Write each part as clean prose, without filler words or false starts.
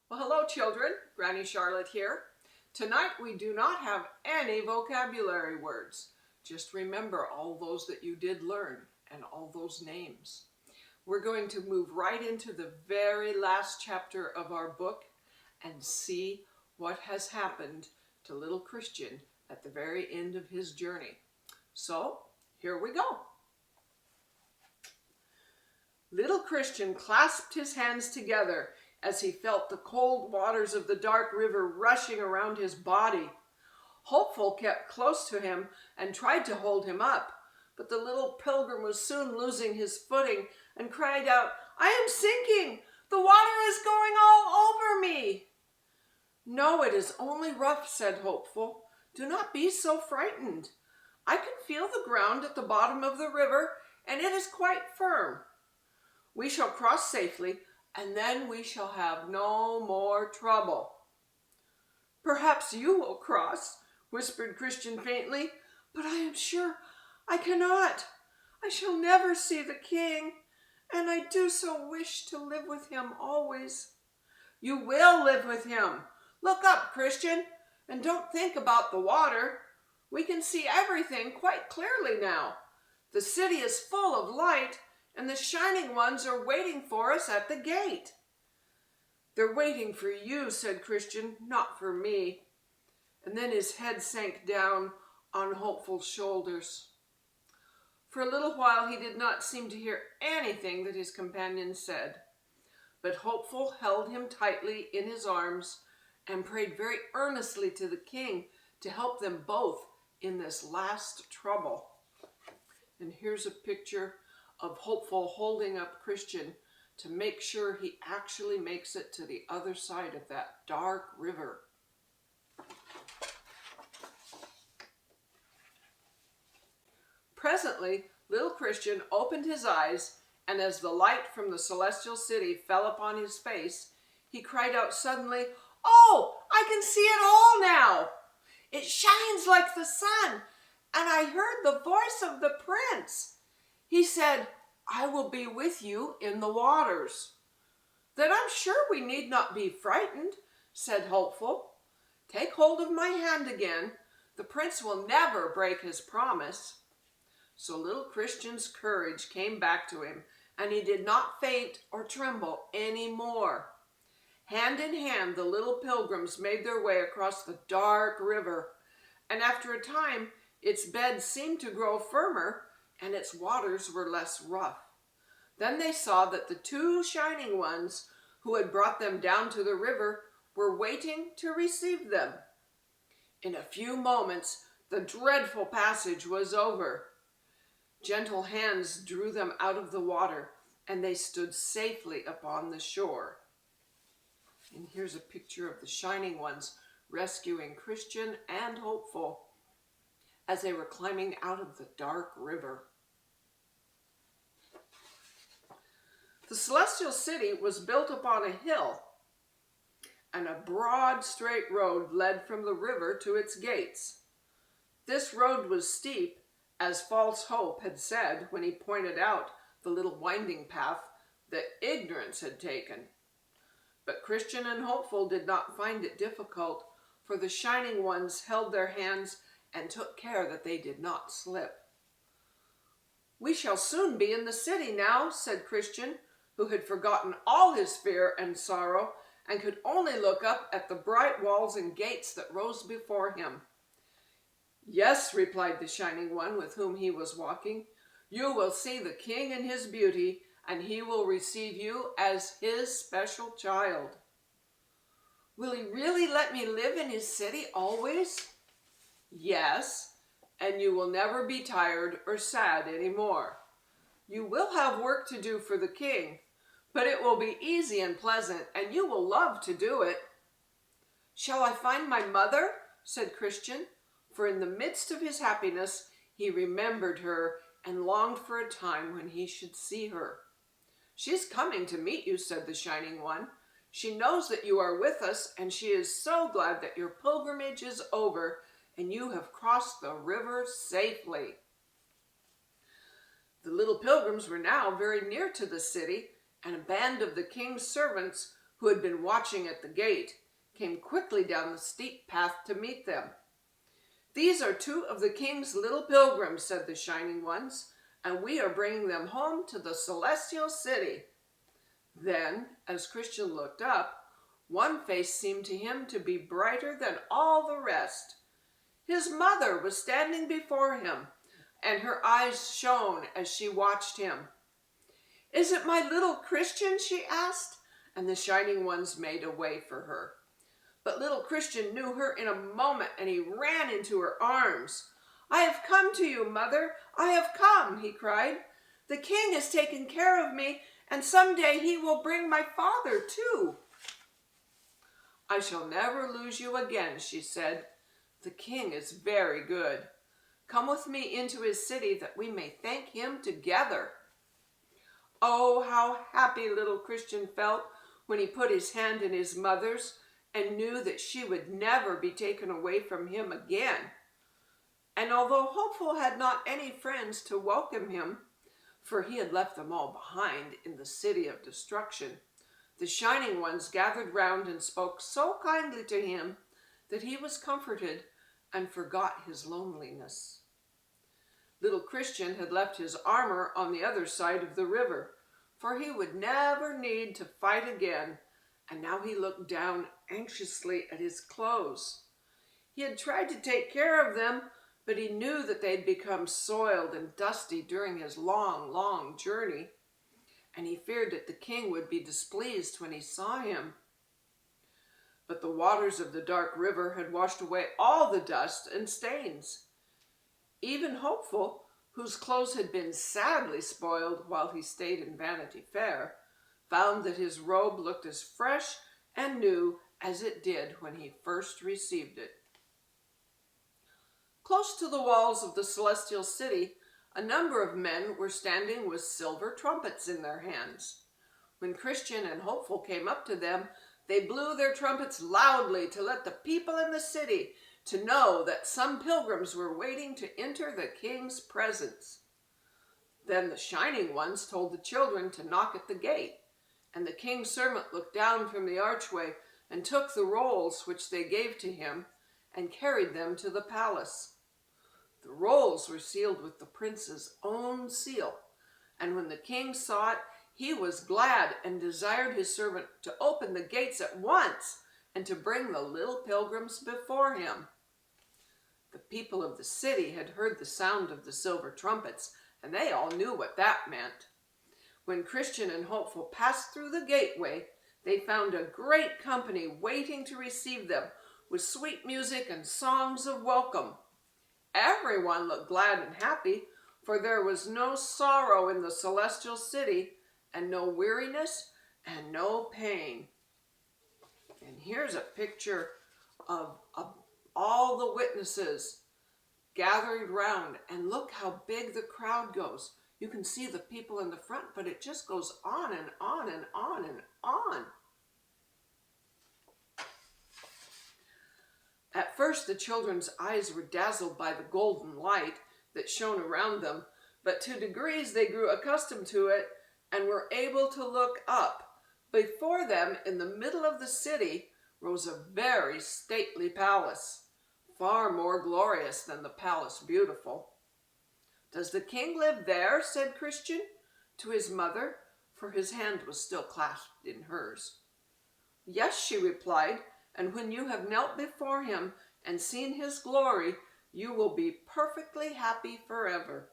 Well, hello children, Granny Charlotte here. Tonight we do not have any vocabulary words. Just remember all those that you did learn and all those names. We're going to move right into the very last chapter of our book and see what has happened to little Christian at the very end of his journey. So, here we go. Little Christian clasped his hands together as he felt the cold waters of the dark river rushing around his body. Hopeful kept close to him and tried to hold him up, but the little pilgrim was soon losing his footing and cried out, "I am sinking! The water is going all over me!" "No, it is only rough," said Hopeful. "Do not be so frightened. I can feel the ground at the bottom of the river, and it is quite firm. We shall cross safely, and then we shall have no more trouble." "Perhaps you will cross," whispered Christian faintly, "but I am sure I cannot. I shall never see the king, and I do so wish to live with him always." "You will live with him. Look up, Christian, and don't think about the water. We can see everything quite clearly now. The city is full of light, and the shining ones are waiting for us at the gate." "They're waiting for you," said Christian, "not for me." And then his head sank down on Hopeful's shoulders. For a little while he did not seem to hear anything that his companion said, but Hopeful held him tightly in his arms and prayed very earnestly to the king to help them both in this last trouble. And here's a picture of Hopeful holding up Christian to make sure he actually makes it to the other side of that dark river. Presently, little Christian opened his eyes, and as the light from the celestial city fell upon his face, he cried out suddenly, "Oh, I can see it all now! It shines like the sun, and I heard the voice of the prince. He said, 'I will be with you in the waters.'" "Then I'm sure we need not be frightened," said Hopeful. "Take hold of my hand again. The prince will never break his promise." So little Christian's courage came back to him, and he did not faint or tremble any more. Hand in hand, the little pilgrims made their way across the dark river, and after a time, its bed seemed to grow firmer, and its waters were less rough. Then they saw that the two shining ones who had brought them down to the river were waiting to receive them. In a few moments, the dreadful passage was over. Gentle hands drew them out of the water, and they stood safely upon the shore. And here's a picture of the shining ones rescuing Christian and Hopeful as they were climbing out of the dark river. The celestial city was built upon a hill, and a broad, straight road led from the river to its gates. This road was steep, as False Hope had said when he pointed out the little winding path that ignorance had taken. But Christian and Hopeful did not find it difficult, for the shining ones held their hands and took care that they did not slip. "We shall soon be in the city now," said Christian, who had forgotten all his fear and sorrow and could only look up at the bright walls and gates that rose before him. "Yes," replied the shining one with whom he was walking, "you will see the king in his beauty, and he will receive you as his special child." "Will he really let me live in his city always?" "Yes, and you will never be tired or sad anymore. You will have work to do for the king, but it will be easy and pleasant, and you will love to do it." "Shall I find my mother?" said Christian, for in the midst of his happiness he remembered her and longed for a time when he should see her. "She is coming to meet you," said the shining one. "She knows that you are with us, and she is so glad that your pilgrimage is over and you have crossed the river safely." The little pilgrims were now very near to the city, and a band of the king's servants who had been watching at the gate, came quickly down the steep path to meet them. "These are two of the king's little pilgrims," said the shining ones, "and we are bringing them home to the celestial city." Then, as Christian looked up, one face seemed to him to be brighter than all the rest. His mother was standing before him, and her eyes shone as she watched him. "Is it my little Christian?" she asked, and the shining ones made a way for her. But little Christian knew her in a moment, and he ran into her arms. "I have come to you, mother. I have come," he cried. "The king has taken care of me, and someday he will bring my father too." "I shall never lose you again," she said. "The king is very good. Come with me into his city that we may thank him together." Oh, how happy little Christian felt when he put his hand in his mother's and knew that she would never be taken away from him again. And although Hopeful had not any friends to welcome him, for he had left them all behind in the city of destruction, the shining ones gathered round and spoke so kindly to him that he was comforted and forgot his loneliness. Little Christian had left his armor on the other side of the river, for he would never need to fight again, and now he looked down anxiously at his clothes. He had tried to take care of them, but he knew that they'd become soiled and dusty during his long, long journey, and he feared that the king would be displeased when he saw him. But the waters of the dark river had washed away all the dust and stains. Even Hopeful, whose clothes had been sadly spoiled while he stayed in Vanity Fair, found that his robe looked as fresh and new as it did when he first received it. Close to the walls of the celestial city, a number of men were standing with silver trumpets in their hands. When Christian and Hopeful came up to them, they blew their trumpets loudly to let the people in the city to know that some pilgrims were waiting to enter the king's presence. Then the shining ones told the children to knock at the gate, and the king's servant looked down from the archway and took the rolls which they gave to him and carried them to the palace. The rolls were sealed with the prince's own seal, and when the king saw it, he was glad and desired his servant to open the gates at once and to bring the little pilgrims before him. The people of the city had heard the sound of the silver trumpets, and they all knew what that meant. When Christian and Hopeful passed through the gateway, they found a great company waiting to receive them with sweet music and songs of welcome. Everyone looked glad and happy, for there was no sorrow in the celestial city, and no weariness and no pain. And here's a picture of all the witnesses gathered round, and look how big the crowd goes. You can see the people in the front, but it just goes on and on and on and on. At first, the children's eyes were dazzled by the golden light that shone around them, but to degrees they grew accustomed to it and were able to look up. Before them, in the middle of the city, rose a very stately palace, far more glorious than the Palace Beautiful. "Does the king live there?" said Christian to his mother, for his hand was still clasped in hers. "Yes," she replied, "and when you have knelt before him and seen his glory, you will be perfectly happy forever."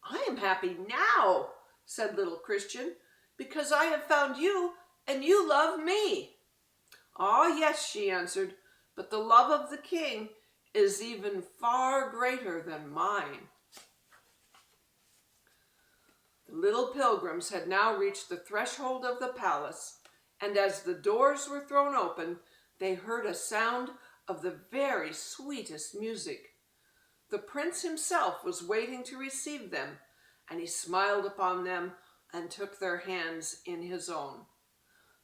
"I am happy now," said little Christian, "because I have found you and you love me." "Ah, yes," she answered, "but the love of the king is even far greater than mine." The little pilgrims had now reached the threshold of the palace, and as the doors were thrown open, they heard a sound of the very sweetest music. The prince himself was waiting to receive them, and he smiled upon them and took their hands in his own.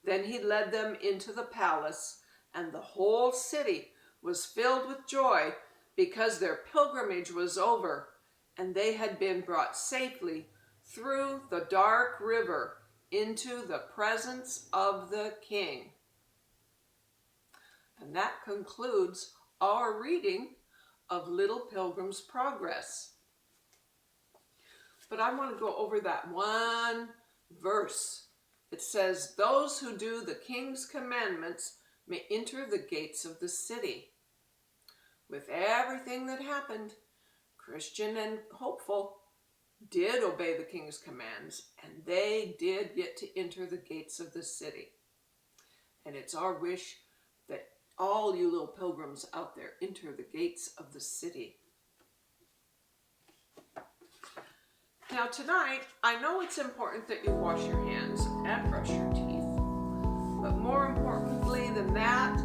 Then he led them into the palace, and the whole city was filled with joy because their pilgrimage was over, and they had been brought safely through the dark river into the presence of the King. And that concludes our reading of Little Pilgrim's Progress. But I want to go over that one verse. It says, "Those who do the King's commandments may enter the gates of the city." With everything that happened, Christian and Hopeful did obey the King's commands, and they did get to enter the gates of the city. And it's our wish that all you little pilgrims out there enter the gates of the city. Now tonight, I know it's important that you wash your hands and brush your teeth, but more importantly than that,